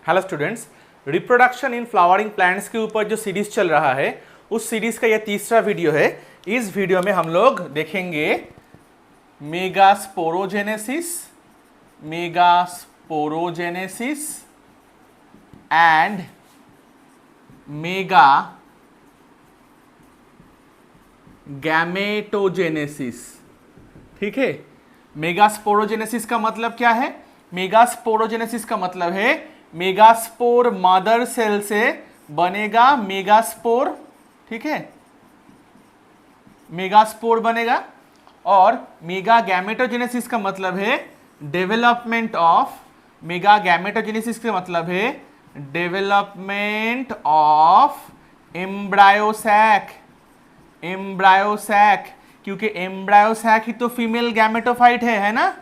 Hello students, reproduction in flowering plants के ऊपर जो सीरीज चल रहा है उस सीरीज का यह तीसरा वीडियो है। इस वीडियो में हम लोग देखेंगे मेगास्पोरोजेनेसिस एंड मेगा गैमेटोजेनेसिस। ठीक है, मेगास्पोरोजेनेसिस का मतलब क्या है? मेगास्पोरोजेनेसिस का मतलब है मेगास्पोर मदर सेल से बनेगा मेगास्पोर। ठीक है, मेगास्पोर बनेगा। और मेगा गैमेटोजेनेसिस का मतलब है डेवलपमेंट ऑफ, मेगा गैमेटोजेनेसिस का मतलब है डेवलपमेंट ऑफ एम्ब्रायोसैक। क्योंकि एम्ब्रायोसैक ही तो फीमेल गैमेटोफाइट है ना?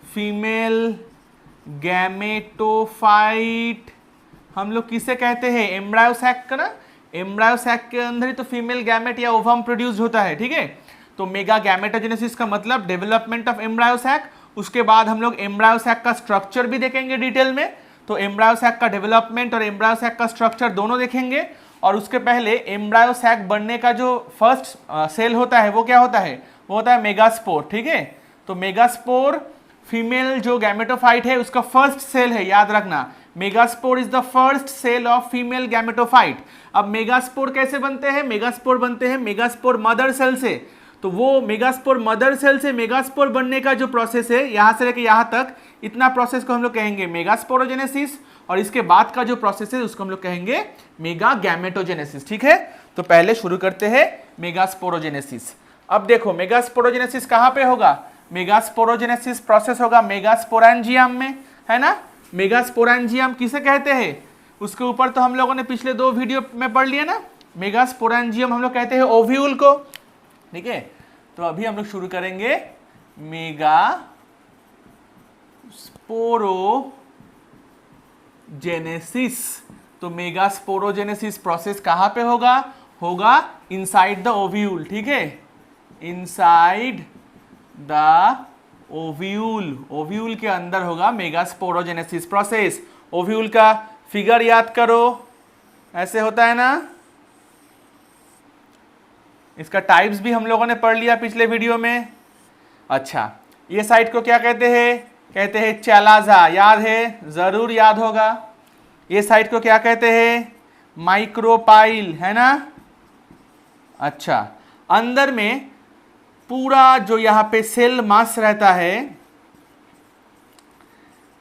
फीमेल गैमेटोफाइट हम लोग किसे कहते हैं? एम्ब्रायोसैक का ना। एम्ब्रायोसैक के अंदर ही तो फीमेल गैमेट या ओवम प्रोड्यूस होता है। ठीक है, तो मेगा गैमेटोजेनेसिस का मतलब डेवलपमेंट ऑफ एम्ब्रायोसैक। उसके बाद हम लोग एम्ब्रायोसैक का स्ट्रक्चर भी देखेंगे डिटेल में। तो एम्ब्रायोसैक का डेवलपमेंट और एम्ब्रायोसैक का स्ट्रक्चर दोनों देखेंगे। और उसके पहले एम्ब्रायोसैक बनने का जो फर्स्ट सेल होता है वो क्या होता है? वो होता है मेगास्पोर। ठीक है, तो मेगास्पोर फीमेल जो गैमेटोफाइट है उसका फर्स्ट सेल है, याद रखना। Megaspore is the first cell of female gametophyte. अब मेगास्पोर कैसे बनते हैं? मेगास्पोर बनते हैं मेगास्पोर मदर सेल से। तो वो मेगास्पोर मदर सेल से मेगास्पोर बनने का जो प्रोसेस है, यहां से लेके यहां तक, इतना प्रोसेस को हम लोग कहेंगे मेगास्पोरोजेनेसिस। और इसके बाद का जो प्रोसेस है उसको हम लोग कहेंगे मेगा गैमेटोजेनेसिस। ठीक है, तो पहले शुरू करते हैं मेगास्पोरोजेनेसिस। अब देखो मेगास्पोरोजेनेसिस कहां पे होगा? मेगास्पोरोजेनेसिस प्रोसेस होगा मेगास्पोरेंजियम में, है ना? मेगास्पोरेंजियम किसे कहते हैं? उसके ऊपर तो हम लोगों ने पिछले दो वीडियो में पढ़ लिया ना। मेगास्पोरेंजियम हम लोग कहते हैं ओव्यूल को। ठीक है, तो अभी हम लोग शुरू करेंगे मेगास्पोरोजेनेसिस। तो मेगास्पोरोजेनेसिस प्रोसेस कहां पे होगा? होगा इनसाइड द ओव्यूल। ठीक है, इनसाइड द ओव्यूल, ओव्यूल के अंदर होगा मेगास्पोरोजेनेसिस प्रोसेस। ओव्यूल का फिगर याद करो, ऐसे होता है ना। इसका टाइप्स भी हम लोगों ने पढ़ लिया पिछले वीडियो में। अच्छा, ये साइड को क्या कहते हैं? कहते हैं चैलाजा। याद है? जरूर याद होगा। ये साइड को क्या कहते हैं? माइक्रोपाइल, है ना? अच्छा, अंदर में पूरा जो यहां पे सेल मास रहता है,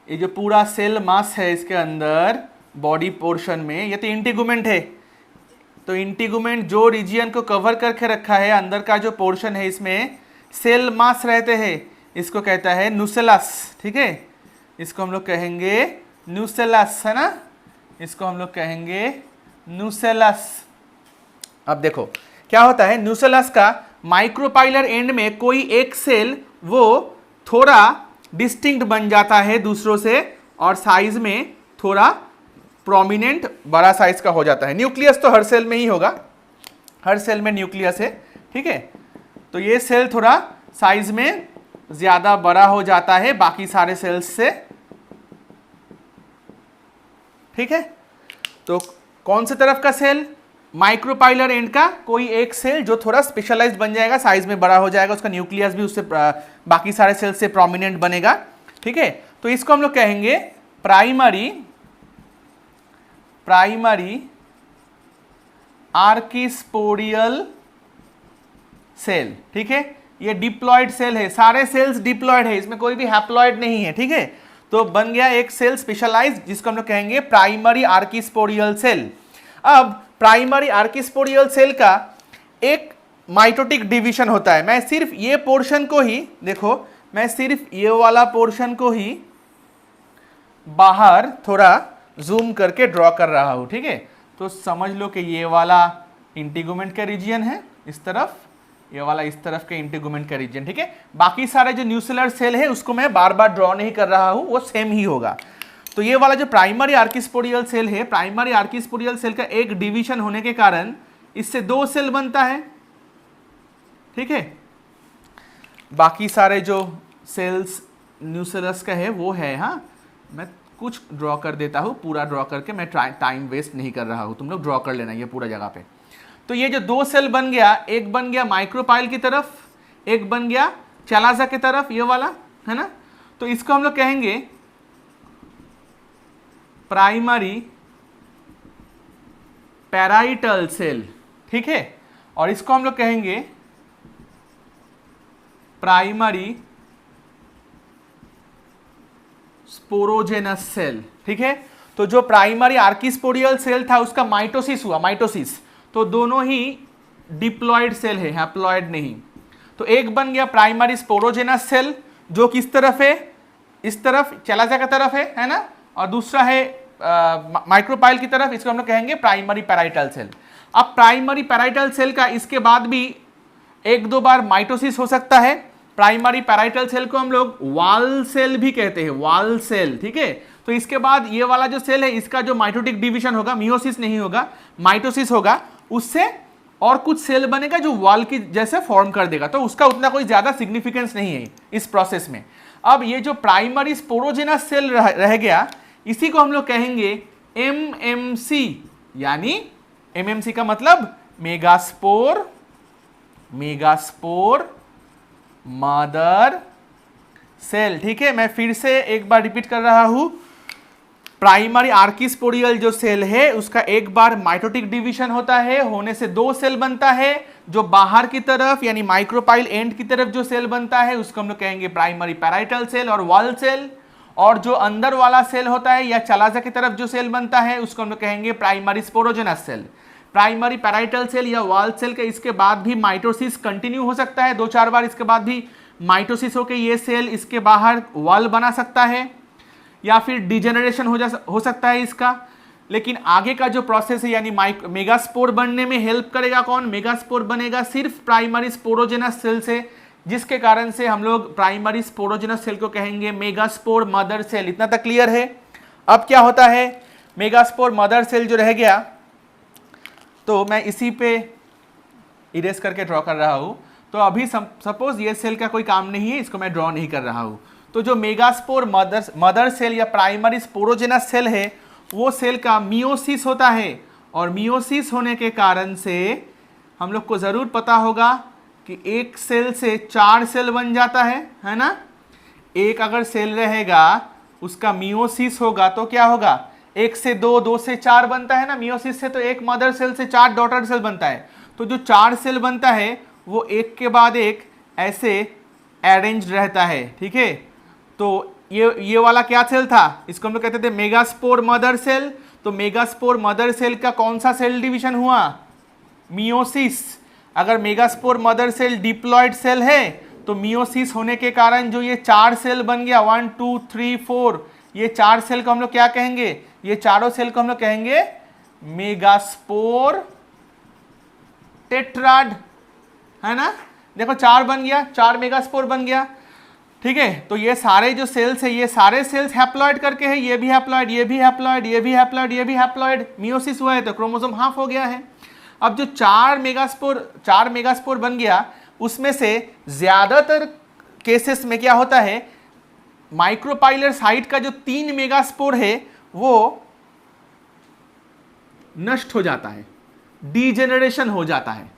ये जो पूरा सेल मास है इसके अंदर बॉडी पोर्शन में, ये तो इंटीगुमेंट है। तो इंटीगुमेंट जो रीजियन को कवर करके रखा है, अंदर का जो पोर्शन है इसमें सेल मास रहते हैं, इसको कहता है न्यूसेलस। ठीक है, इसको हम लोग कहेंगे न्यूसेलस, है ना? इसको हम लोग कहेंगे न्यूसेलस। अब देखो क्या होता है, न्यूसेलस का माइक्रोपाइलर एंड में कोई एक सेल वो थोड़ा डिस्टिंक्ट बन जाता है दूसरों से, और साइज में थोड़ा प्रोमिनेंट बड़ा साइज का हो जाता है। न्यूक्लियस तो हर सेल में ही होगा, हर सेल में न्यूक्लियस है। ठीक है, तो ये सेल थोड़ा साइज में ज्यादा बड़ा हो जाता है बाकी सारे सेल्स से। ठीक है, तो कौन से तरफ का सेल? माइक्रोपाइलर एंड का कोई एक सेल जो थोड़ा स्पेशलाइज्ड बन जाएगा, साइज में बड़ा हो जाएगा, उसका न्यूक्लियस भी उससे बाकी सारे सेल से प्रोमिनेंट बनेगा। ठीक है, तो इसको हम लोग कहेंगे प्राइमरी आर्किस्पोडियल सेल। ठीक है, ये डिप्लॉयड सेल है, सारे सेल्स डिप्लॉयड है, इसमें कोई भी हैप्लॉयड नहीं है। ठीक है, तो बन गया एक सेल स्पेशलाइज्ड जिसको हम लोग कहेंगे प्राइमरी आर्किस्पोडियल सेल। अब प्राइमरी आर्किस्पोडियल सेल का एक माइटोटिक डिवीजन होता है। मैं सिर्फ ये पोर्शन को ही देखो, मैं सिर्फ ये वाला पोर्शन को ही बाहर थोड़ा जूम करके ड्रॉ कर रहा हूं। ठीक है, तो समझ लो कि ये वाला इंटीगुमेंट का रीजियन है इस तरफ, ये वाला इस तरफ के इंटीगुमेंट का रीजन। ठीक है, बाकी सारे जो न्यूसेलर सेल है उसको मैं बार बार ड्रॉ नहीं कर रहा हूं, वो सेम ही होगा। तो ये वाला जो प्राइमरी आर्किस्पोडियल सेल है, प्राइमरी आर्किस्पोडियल सेल का एक डिवीजन होने के कारण इससे दो सेल बनता है। ठीक है, बाकी सारे जो सेल्स न्यूसेलस का है वो है, हाँ मैं कुछ ड्रॉ कर देता हूँ, पूरा ड्रॉ करके, मैं टाइम वेस्ट नहीं कर रहा हूँ, तुम लोग ड्रॉ कर लेना ये पूरा जगह पे। तो ये जो 2 सेल बन गया, एक बन गया माइक्रोपाइल की तरफ, एक बन गया चलाजा की तरफ, ये वाला है ना। तो इसको हम लोग कहेंगे प्राइमरी पैराइटल सेल, ठीक है। और इसको हम लोग कहेंगे प्राइमरी स्पोरोजेनस सेल, ठीक है। तो जो प्राइमरी आर्किस्पोडियल सेल था उसका माइटोसिस हुआ, माइटोसिस, तो दोनों ही डिप्लॉयड सेल है, हैप्लॉयड नहीं। तो एक बन गया प्राइमरी स्पोरोजेनस सेल जो किस तरफ है, इस तरफ चलाजा की तरफ है ना, और दूसरा है माइक्रोपाइल की तरफ, इसको हम लोग कहेंगे प्राइमरी पैराइटल सेल। अब प्राइमरी पैराइटल सेल का इसके बाद भी 1-2 बार माइटोसिस हो सकता है। प्राइमरी पैराइटल सेल को हम लोग वॉल सेल भी कहते हैं, वॉल सेल, ठीक है। तो इसके बाद ये वाला जो सेल है इसका जो माइटोटिक डिवीजन होगा, मियोसिस नहीं होगा, माइटोसिस होगा, उससे और कुछ सेल बनेगा जो वॉल की जैसे फॉर्म कर देगा। तो उसका उतना कोई ज्यादा सिग्निफिकेंस नहीं है इस प्रोसेस में। अब ये जो प्राइमरी स्पोरोजेनस सेल रह गया, इसी को हम लोग कहेंगे एमएमसी, यानी एमएमसी का मतलब मेगास्पोर, मेगास्पोर मदर सेल, ठीक है। मैं फिर से एक बार रिपीट कर रहा हूं, प्राइमरी आर्किस्पोडियल जो सेल है उसका एक बार माइटोटिक डिवीजन होता है, होने से 2 सेल बनता है। जो बाहर की तरफ यानी माइक्रोपाइल एंड की तरफ जो सेल बनता है उसको हम लोग कहेंगे प्राइमरी पैराइटल सेल और वॉल सेल। और जो अंदर वाला सेल होता है या चलाजा की तरफ जो सेल बनता है उसको हम लोग कहेंगे primary sporogenous cell. Primary parietal cell या वॉल सेल के इसके बाद भी माइटोसिस कंटिन्यू हो सकता है, 2-4 बार इसके बाद भी माइटोसिस होकर ये सेल इसके बाहर वॉल बना सकता है, या फिर डिजेनरेशन हो सकता है इसका। लेकिन आगे का जो प्रोसेस है यानी मेगास्पोर बनने में हेल्प करेगा कौन, मेगास्पोर बनेगा सिर्फ प्राइमरी स्पोरोजेनस सेल से, जिसके कारण से हम लोग प्राइमरी स्पोरोजेनस सेल को कहेंगे मेगास्पोर मदर सेल। इतना तक क्लियर है। अब क्या होता है, मेगास्पोर मदर सेल जो रह गया, तो मैं इसी पे इरेज करके ड्रॉ कर रहा हूं। तो अभी सपोज ये सेल का कोई काम नहीं है, इसको मैं ड्रॉ नहीं कर रहा हूं। तो जो मेगास्पोर मदर सेल या प्राइमरी स्पोरोजेनस सेल है वो सेल का मियोसिस होता है, और मियोसिस होने के कारण से हम लोग को ज़रूर पता होगा कि एक सेल से 4 सेल बन जाता है ना। एक अगर सेल रहेगा उसका मियोसिस होगा तो क्या होगा, 1 से 2, 2 से 4 बनता है ना मियोसिस से। तो एक मदर सेल से 4 डॉटर सेल बनता है। तो जो 4 सेल बनता है वो एक के बाद एक ऐसे अरेंज रहता है, ठीक है। तो ये वाला क्या सेल था, इसको हम लोग कहते थे मेगास्पोर मदर सेल। तो मेगास्पोर मदर सेल का कौन सा सेल डिवीजन हुआ, मियोसिस। अगर megaspore mother cell diploid cell है तो मियोसिस होने के कारण जो ये 4 सेल बन गया, 1 2 3 4, ये 4 सेल को हम लोग क्या कहेंगे, ये चारों सेल को हम लोग कहेंगे मेगास्पोर टेट्राड, है ना। देखो 4 बन गया, 4 मेगास्पोर बन गया, ठीक है। तो ये सारे जो सेल्स है ये सारे सेल्स हैप्लॉइड करके है, ये भी हैप्लॉइड, ये भी हैप्लॉइड, ये भी हैप्लॉइड, ये भी हैप्लॉइड। मियोसिस हुआ है तो क्रोमोसोम हाफ हो गया है। अब जो 4 मेगास्पोर बन गया उसमें से ज्यादातर केसेस में क्या होता है, माइक्रोपाइलर साइट का जो 3 मेगास्पोर है वो नष्ट हो जाता है, डीजेनरेशन हो जाता है।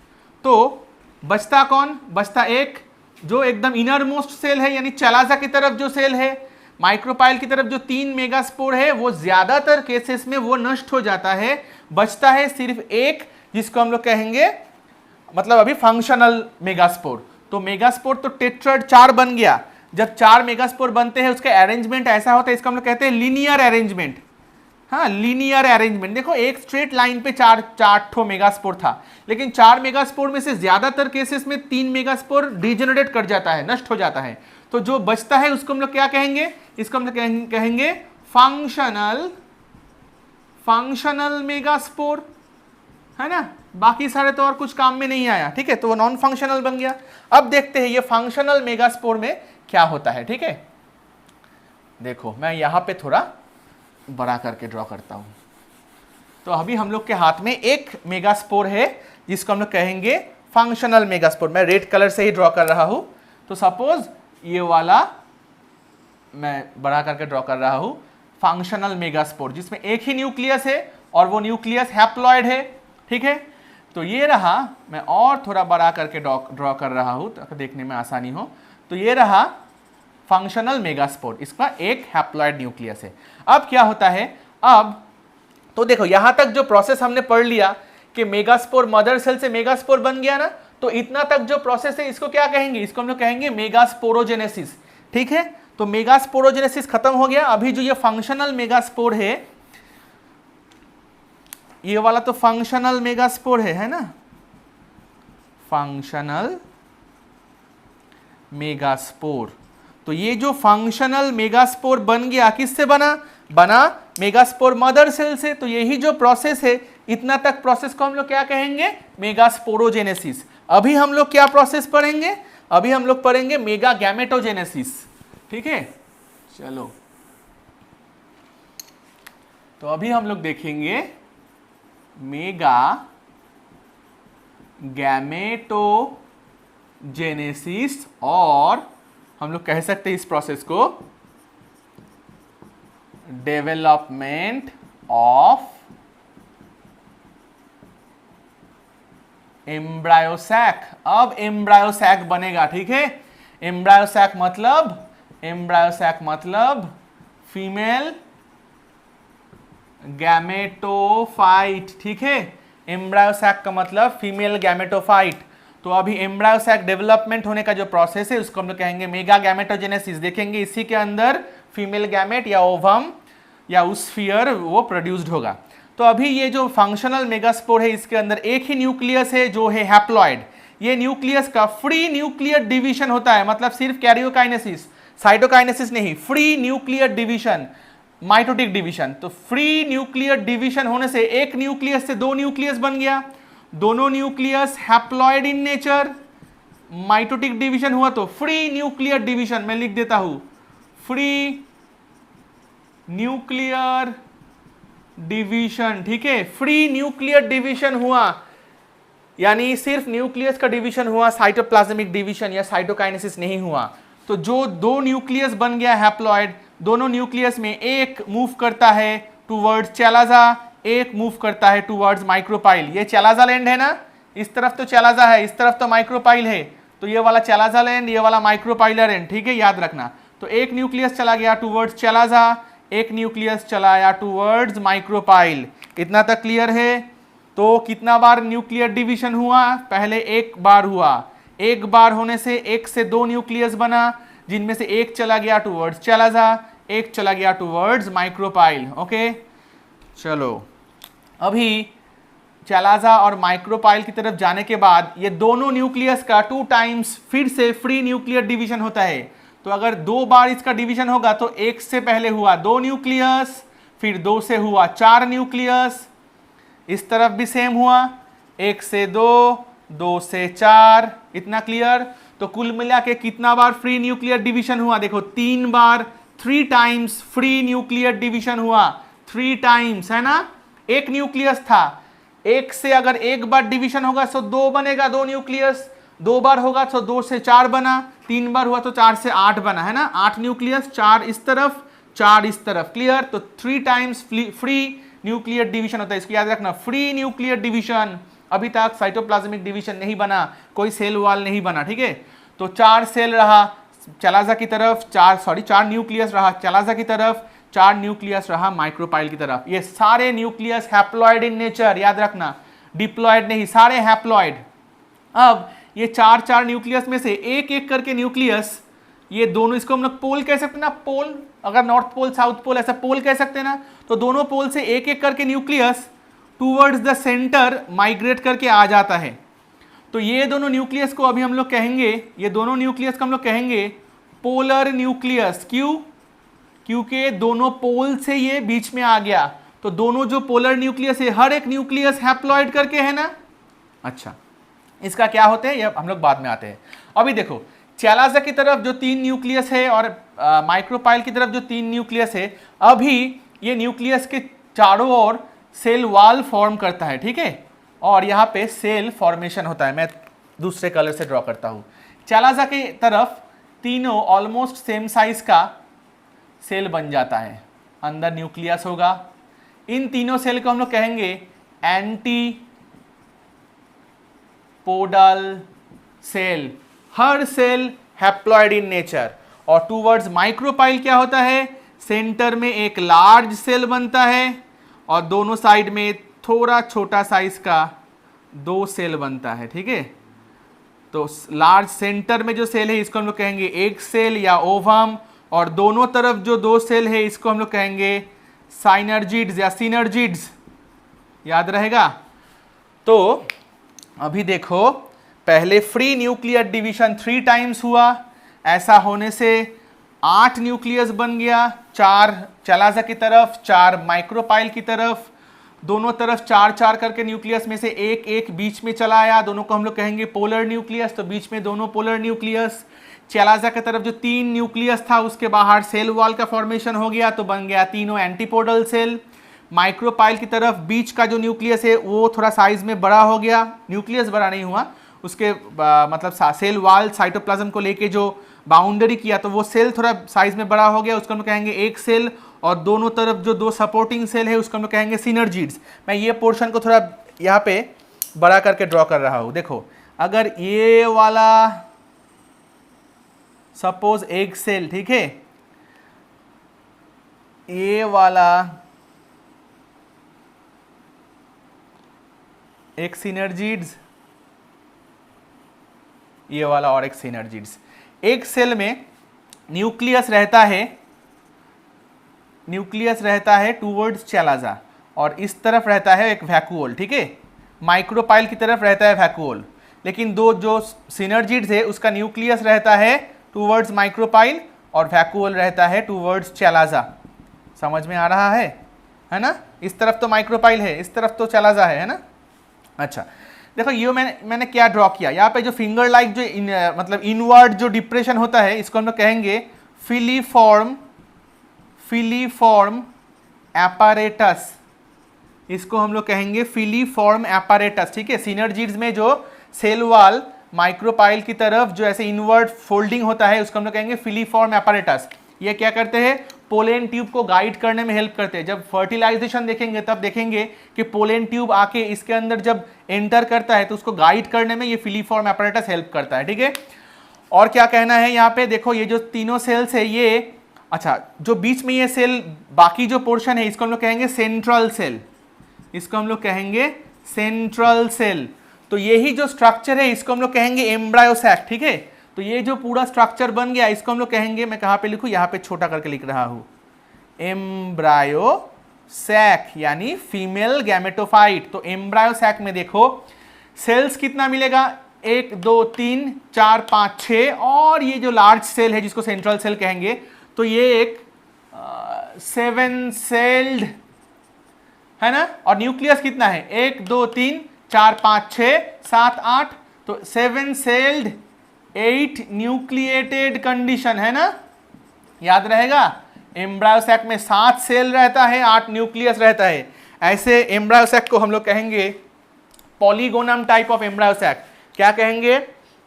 तो बचता कौन, बचता एक जो एकदम इनर मोस्ट सेल है यानी चलाजा की तरफ जो सेल है, माइक्रोपाइल की तरफ जो 3 मेगास्पोर है वो ज्यादातर केसेस में वो नष्ट हो जाता है। बचता है सिर्फ एक जिसको हम लोग कहेंगे मतलब अभी फंक्शनल मेगास्पोर। तो मेगास्पोर तो टेट्राड 4 बन गया। जब 4 मेगास्पोर बनते हैं उसका अरेंजमेंट ऐसा होता है, इसको हम लोग कहते हैं लीनियर अरेंजमेंट। हाँ, लीनियर अरेंजमेंट। देखो एक स्ट्रेट लाइन पे 4 मेगास्पोर था, लेकिन 4 मेगास्पोर में से ज्यादातर केसेस में 3 मेगास्पोर डिजेनरेट कर जाता है, नष्ट हो जाता है। तो जो बचता है उसको हम लोग क्या कहेंगे, इसको हम लोग कहेंगे फंक्शनल मेगास्पोर, है ना। बाकी सारे तो और कुछ काम में नहीं आया, ठीक है। तो वो नॉन फंक्शनल बन गया। अब देखते हैं ये फंक्शनल मेगास्पोर में क्या होता है, ठीक है। देखो मैं यहां पे थोड़ा बड़ा करके ड्रॉ करता हूं। तो अभी हम लोग के हाथ में एक मेगास्पोर है जिसको हम लोग कहेंगे फंक्शनल मेगास्पोर। मैं रेड कलर से ही ड्रॉ कर रहा हूं। तो सपोज ये वाला मैं बड़ा करके ड्रॉ कर रहा हूं फंक्शनल मेगास्पोर, जिसमें एक ही न्यूक्लियस है और वो न्यूक्लियस हैप्लॉइड है, ठीक है। तो ये रहा, मैं और थोड़ा बड़ा करके ड्रॉ कर रहा हूं ताकि देखने में आसानी हो। तो ये रहा फंक्शनल मेगास्पोर, इसका एक हैप्लॉइड न्यूक्लियस है। अब क्या होता है, अब तो देखो यहां तक जो प्रोसेस हमने पढ़ लिया कि मेगास्पोर मदर सेल से मेगास्पोर बन गया ना, तो इतना तक जो प्रोसेस है इसको क्या कहेंगे, इसको हम लोग कहेंगे मेगास्पोरोजेनेसिस, ठीक है। तो मेगास्पोरोजेनेसिस खत्म हो गया। अभी जो ये फंक्शनल मेगास्पोर है, ये वाला तो फंक्शनल मेगास्पोर है ना, फंक्शनल मेगास्पोर। तो ये जो फंक्शनल मेगास्पोर बन गया, किससे बना, बना मेगास्पोर मदर सेल से। तो यही जो प्रोसेस है, इतना तक प्रोसेस को हम लोग क्या कहेंगे, मेगास्पोरोजेनेसिस। अभी हम लोग क्या प्रोसेस पढ़ेंगे, अभी हम लोग पढ़ेंगे मेगा गैमेटोजेनेसिस, ठीक है। चलो, तो अभी हम लोग देखेंगे मेगा गैमेटोजेनेसिस, और हम लोग कह सकते हैं इस प्रोसेस को डेवलपमेंट ऑफ एम्ब्रायोसैक। अब एम्ब्रायोसैक बनेगा, ठीक है। एम्ब्रायोसैक मतलब फीमेल गैमेटोफाइट, ठीक है। एम्ब्रायोसैक का मतलब फीमेल गैमेटोफाइट। तो अभी एम्ब्रायोसैक डेवलपमेंट होने का जो प्रोसेस है उसको हम लोग कहेंगे मेगा गैमेटोजेनेसिस। देखेंगे इसी के अंदर फीमेल गैमेट या ओवम या उस्फियर वो प्रोड्यूस्ड होगा। तो अभी ये जो फंक्शनल मेगास्पोर है, इसके अंदर एक ही न्यूक्लियस है जो है हैप्लॉइड। ये न्यूक्लियस का फ्री न्यूक्लियर डिवीजन होता है, मतलब सिर्फ कैरियोकाइनेसिस, साइटोकाइनेसिस नहीं, free nuclear division, mitotic division. तो फ्री न्यूक्लियर डिवीजन होने से एक न्यूक्लियस से दो न्यूक्लियस बन गया, दोनों nucleus haploid in nature. Mitotic division हुआ तो फ्री न्यूक्लियर डिवीजन, मैं लिख देता हूं फ्री न्यूक्लियर डिवीजन, ठीक है। फ्री न्यूक्लियर डिवीजन हुआ यानी सिर्फ न्यूक्लियस का डिवीजन हुआ, साइटोप्लाज्मिक डिवीजन या साइटोकाइनेसिस नहीं हुआ। तो जो दो न्यूक्लियस बन गया हैप्लॉइड, दोनों न्यूक्लियस में एक मूव करता है टूवर्ड्स चैलाजा, एक मूव करता है टूवर्ड्स माइक्रोपाइल। ये चैलाजा लैंड है ना, इस तरफ तो चैलाजा है, इस तरफ तो माइक्रोपाइल है। तो ये वाला चैलाजा लैंड, ये वाला माइक्रोपाइलर एंड, ठीक है, याद रखना। तो एक न्यूक्लियस चला गया टूवर्ड्स चैलाजा, एक न्यूक्लियस चला गया टूवर्ड्स माइक्रोपाइल। इतना तक क्लियर है। तो कितना बार न्यूक्लियर डिवीजन हुआ, पहले एक बार हुआ। एक बार होने से एक से दो न्यूक्लियस बना, जिनमें से एक चला गया टूवर्ड्स चैलाजा, एक चला गया टूवर्ड्स माइक्रोपाइल। ओके, चलो अभी चैलाजा और माइक्रोपाइल की तरफ जाने के बाद ये दोनों न्यूक्लियस का 2 टाइम्स फिर से फ्री न्यूक्लियर डिवीजन होता है। तो अगर 2 बार इसका डिवीजन होगा तो एक से पहले हुआ 2 न्यूक्लियस, फिर 2 से हुआ 4 न्यूक्लियस, इस तरफ भी सेम हुआ, 1 से 2, 2 से 4। इतना क्लियर। तो कुल मिला के कितना बार फ्री न्यूक्लियर डिवीजन हुआ, देखो 3 बार, 3 टाइम्स फ्री न्यूक्लियर डिवीजन हुआ, 3 टाइम्स, है ना। एक न्यूक्लियस था, एक से अगर एक बार डिवीजन होगा तो 2 बनेगा, 2 न्यूक्लियस, 2 बार होगा तो 2 से 4 बना, 3 बार हुआ तो 4 से 8 बना, है ना। 8 न्यूक्लियस, 4 इस तरफ, 4 इस तरफ, क्लियर। तो 3 टाइम्स फ्री न्यूक्लियर डिवीजन होता है, इसको याद रखना। फ्री न्यूक्लियर डिवीजन, अभी तक साइटोप्लाज्मिक डिवीजन नहीं बना, कोई सेल वॉल नहीं बना, ठीक है। तो 4 सेल रहा चैलाजा की तरफ, 4 न्यूक्लियस रहा चैलाजा की तरफ, 4 न्यूक्लियस रहा माइक्रोपाइल की तरफ। ये सारे न्यूक्लियस हैप्लॉइड इन नेचर, याद रखना, डिप्लॉइड नहीं, सारे हैप्लॉइड। अब ये 4 न्यूक्लियस में से एक एक करके न्यूक्लियस, ये दोनों, इसको हम लोग पोल कह सकते हैं ना, पोल, अगर नॉर्थ पोल साउथ पोल ऐसा पोल कह सकते हैं ना। तो दोनों पोल से एक एक करके nucleus towards the centre migrate करके आ जाता है। तो ये दोनों न्यूक्लियस को अभी हम लोग कहेंगे, ये दोनों न्यूक्लियस को हम लोग कहेंगे पोलर न्यूक्लियस। क्यों? क्योंकि दोनों पोल से ये बीच में आ गया। तो दोनों जो पोलर न्यूक्लियस है, हर एक न्यूक्लियस हैप्लॉइड करके है ना। अच्छा, इसका क्या होते हैं ये हम लोग बाद में आते हैं। अभी देखो चैलाजा की तरफ जो 3 न्यूक्लियस है और माइक्रोपाइल की तरफ जो 3 न्यूक्लियस है, अभी ये न्यूक्लियस के चारों ओर सेल वॉल फॉर्म करता है, ठीक है। और यहाँ पे सेल फॉर्मेशन होता है। मैं दूसरे कलर से ड्रॉ करता हूँ। चैलाजा की तरफ तीनों ऑलमोस्ट सेम साइज का सेल बन जाता है, अंदर न्यूक्लियस होगा। इन तीनों सेल को हम लोग कहेंगे एंटीपोडल सेल। हर सेल हैप्लॉइड इन नेचर। और टूवर्ड्स माइक्रोपाइल क्या होता है, सेंटर में एक लार्ज सेल बनता है और दोनों साइड में थोड़ा छोटा साइज का 2 सेल बनता है। ठीक है, तो लार्ज सेंटर में जो सेल है इसको हम लोग कहेंगे एक सेल या ओवम, और दोनों तरफ जो 2 सेल है इसको हम लोग कहेंगे साइनर्जिड्स या सिनर्जिड्स। याद रहेगा। तो अभी देखो, पहले फ्री न्यूक्लियर डिवीजन 3 टाइम्स हुआ। ऐसा होने से 8 न्यूक्लियस बन गया, 4 चलाजा की तरफ, 4 माइक्रोपाइल की तरफ। दोनों तरफ 4-4 करके न्यूक्लियस में से एक एक बीच में चला आया। दोनों को हम लोग कहेंगे पोलर न्यूक्लियस, तो बीच में दोनों पोलर न्यूक्लियस। चलाजा की तरफ जो 3 न्यूक्लियस था उसके बाहर सेल वॉल का फॉर्मेशन हो गया, तो बन गया तीनों एंटीपोडल सेल। माइक्रोपाइल की तरफ बीच का जो न्यूक्लियस है वो थोड़ा साइज में बड़ा हो गया, न्यूक्लियस बड़ा नहीं हुआ, उसके मतलब सेल वॉल साइटोप्लाज्म को लेके जो बाउंड्री किया तो वो सेल थोड़ा साइज में बड़ा हो गया, उसको हम कहेंगे एक सेल। और दोनों तरफ जो 2 सपोर्टिंग सेल है उसको हम कहेंगे सिनर्जिड्स। मैं ये पोर्शन को थोड़ा यहाँ पे बड़ा करके ड्रॉ कर रहा हूँ। देखो, अगर ये वाला सपोज एक सेल, ठीक है, ये वाला एक सिनर्जिड्स, ये वाला और एक सिनर्जिड्स। एक सेल में न्यूक्लियस रहता है टूवर्ड्स चलाजा, और इस तरफ रहता है एक वैक्यूल। ठीक है, माइक्रोपाइल की तरफ रहता है वैक्यूल, लेकिन दो जो सिनर्जिड्स है उसका न्यूक्लियस रहता है टूवर्ड्स माइक्रोपाइल और वैक्यूल रहता है टूवर्ड्स चलाजा। समझ में आ रहा है ना। इस तरफ तो माइक्रोपाइल है, इस तरफ तो चलाजा है ना। अच्छा, देखो ये मैंने क्या ड्रॉ किया, यहाँ पे जो फिंगर लाइक जो मतलब इनवर्ड जो डिप्रेशन होता है इसको हम लोग कहेंगे फिलीफॉर्म एपारेटस। इसको हम लोग कहेंगे फिलीफॉर्म एपारेटस। ठीक है, सिनर्जिड्स में जो सेल वॉल माइक्रोपाइल की तरफ जो ऐसे इनवर्ड फोल्डिंग होता है उसको हम लोग कहेंगे फिलीफॉर्म एपारेटस। ये क्या करते हैं, पोलेन ट्यूब को गाइड करने में हेल्प करते हैं। जब फर्टिलाइजेशन देखेंगे तब देखेंगे कि पोलेन ट्यूब आके इसके अंदर जब एंटर करता है तो उसको गाइड करने में ये फिलीफॉर्म एपारेटस हेल्प करता है। ठीक है, और क्या कहना है यहाँ पे, देखो ये जो तीनों सेल्स है ये, अच्छा जो बीच में ये सेल बाकी जो पोर्शन है इसको हम लोग कहेंगे सेंट्रल सेल। इसको हम लोग कहेंगे सेंट्रल सेल। तो यही जो स्ट्रक्चर है इसको हम लोग कहेंगे एम्ब्रायो सैक। ठीक है, तो ये जो पूरा स्ट्रक्चर बन गया इसको हम लोग कहेंगे, मैं कहाँ पे लिखूँ, यहाँ पे छोटा करके लिख रहा हूँ, एम्ब्रायो सैक यानी फीमेल गैमेटोफाइट। तो एम्ब्रायो सैक में देखो सेल्स कितना मिलेगा, 1 2 3 4 5 6, और ये जो लार्ज सेल है जिसको सेंट्रल सेल कहेंगे तो ये एक 7 सेल्ड है ना। और न्यूक्लियस कितना है, 1 2 3 4 5 6 7 8, तो 7 सेल्ड 8 न्यूक्लिएटेड कंडीशन है ना। याद रहेगा, एम्ब्रायो सैक में 7 सेल रहता है, 8 न्यूक्लियस रहता है। ऐसे एम्ब्रायो सैक को हम लोग कहेंगे polygonum type of embryo sac. क्या कहेंगे,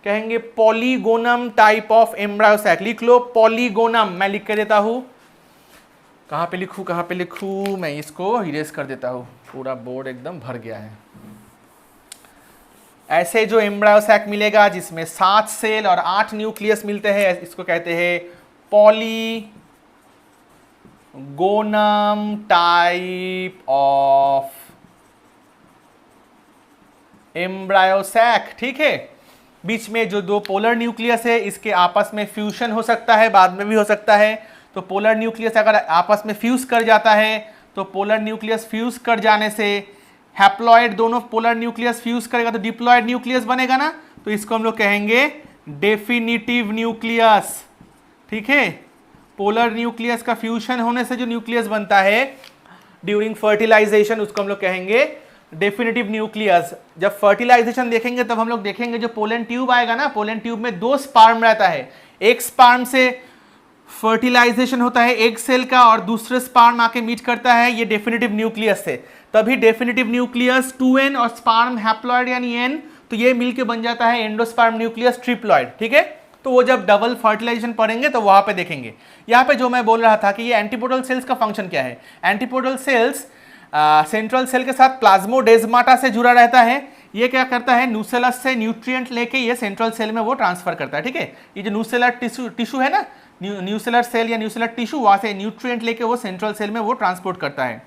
कहेंगे polygonum type of embryo sac. लिख लो पॉलीगोनम, मैं लिख के देता हूं, कहाँ पे लिखूं, मैं इसको इरेज कर देता हूं, पूरा बोर्ड एकदम भर गया है। ऐसे जो एम्ब्रायो सैक मिलेगा जिसमें 7 सेल और 8 न्यूक्लियस मिलते हैं इसको कहते हैं polygonum type of embryo sac. ठीक है, बीच में जो 2 पोलर न्यूक्लियस है इसके आपस में फ्यूजन हो सकता है, बाद में भी हो सकता है। तो पोलर न्यूक्लियस अगर आपस में फ्यूज कर जाता है तो पोलर न्यूक्लियस फ्यूज कर जाने से हैप्लॉइड दोनों पोलर न्यूक्लियस फ्यूज करेगा तो डिप्लॉइड न्यूक्लियस बनेगा ना, तो इसको हम लोग कहेंगे डेफिनिटिव न्यूक्लियस। ठीक है, पोलर न्यूक्लियस का फ्यूजन होने से जो न्यूक्लियस बनता है ड्यूरिंग फर्टिलाइजेशन उसको हम लोग कहेंगे डेफिनेटिव न्यूक्लियस। जब फर्टिलाइजेशन देखेंगे तब हम लोग देखेंगे जो पोलन ट्यूब आएगा ना, पोलन ट्यूब में 2 स्पर्म रहता है, एक स्पर्म से फर्टिलाइजेशन होता है एक सेल का और दूसरे स्पर्म आके मीट करता है ये डेफिनेटिव न्यूक्लियस से, तभी डेफिनेटिव न्यूक्लियस 2n और स्पर्म हैप्लॉइड यानी n, तो ये मिलके बन जाता है एंडोस्पर्म न्यूक्लियस ट्रिप्लॉइड। ठीक है, तो वो जब डबल फर्टिलाइजेशन पढ़ेंगे तो वहां पे देखेंगे। यहाँ पे जो मैं बोल रहा था कि ये एंटीपोडल सेल्स का फंक्शन क्या है। एंटीपोडल सेल्स सेंट्रल सेल के साथ प्लाज्मोडेस्माटा से जुड़ा रहता है। ये क्या करता है, न्यूसेलस से न्यूट्रिएंट लेके ये सेंट्रल सेल में वो ट्रांसफर करता है, ठीक है। ये जो न्यूसेलर टिश्यू है ना, न्यूसेलर सेल या न्यूसेलर टिश्यू, वहां से न्यूट्रिएंट लेके वो सेंट्रल सेल में वो ट्रांसपोर्ट करता है।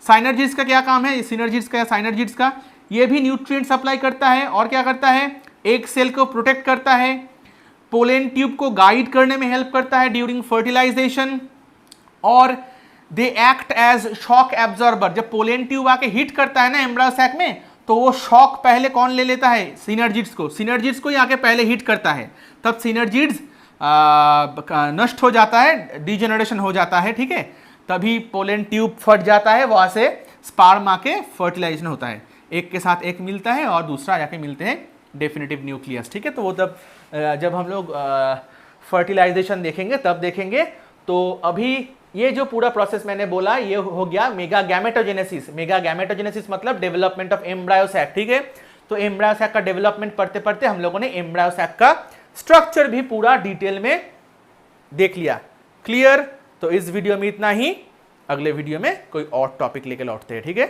साइनर्जिड्स का क्या काम है, सिनर्जिड्स का या साइनर्जिड्स का, ये भी न्यूट्रिएंट सप्लाई करता है और क्या करता है, एक सेल को प्रोटेक्ट करता है, पोलन ट्यूब को गाइड करने में हेल्प करता है ड्यूरिंग फर्टिलाइजेशन, और they act as shock absorber. जब पोलन ट्यूब आके हिट करता है ना एम्ब्रायो सैक में, तो वो शॉक पहले कौन ले लेता है, सिनर्जिड्स को, सिनर्जिड्स को ही आके पहले हिट करता है, तब सिनर्जिड्स नष्ट हो जाता है, डिजेनरेशन हो जाता है, ठीक है। तभी पोलन ट्यूब फट जाता है, वहां से स्पर्म आके फर्टिलाइजेशन होता है, एक के साथ एक मिलता है और दूसरा जाके मिलते हैं डेफिनेटिव न्यूक्लियस, ठीक है। तो वो तब जब हम लोग फर्टिलाइजेशन देखेंगे तब देखेंगे। तो अभी ये जो पूरा प्रोसेस मैंने बोला ये हो गया मेगा गैमेटोजेनेसिस। मेगा गैमेटोजेनेसिस मतलब डेवलपमेंट ऑफ एम्ब्रायो सैक, ठीक है। तो एम्ब्रायो सैक का डेवलपमेंट पढ़ते पढ़ते हम लोगों ने एम्ब्रायो सैक का स्ट्रक्चर भी पूरा डिटेल में देख लिया। क्लियर? तो इस वीडियो में इतना ही, अगले वीडियो में कोई और टॉपिक लेके लौटते हैं, ठीक है।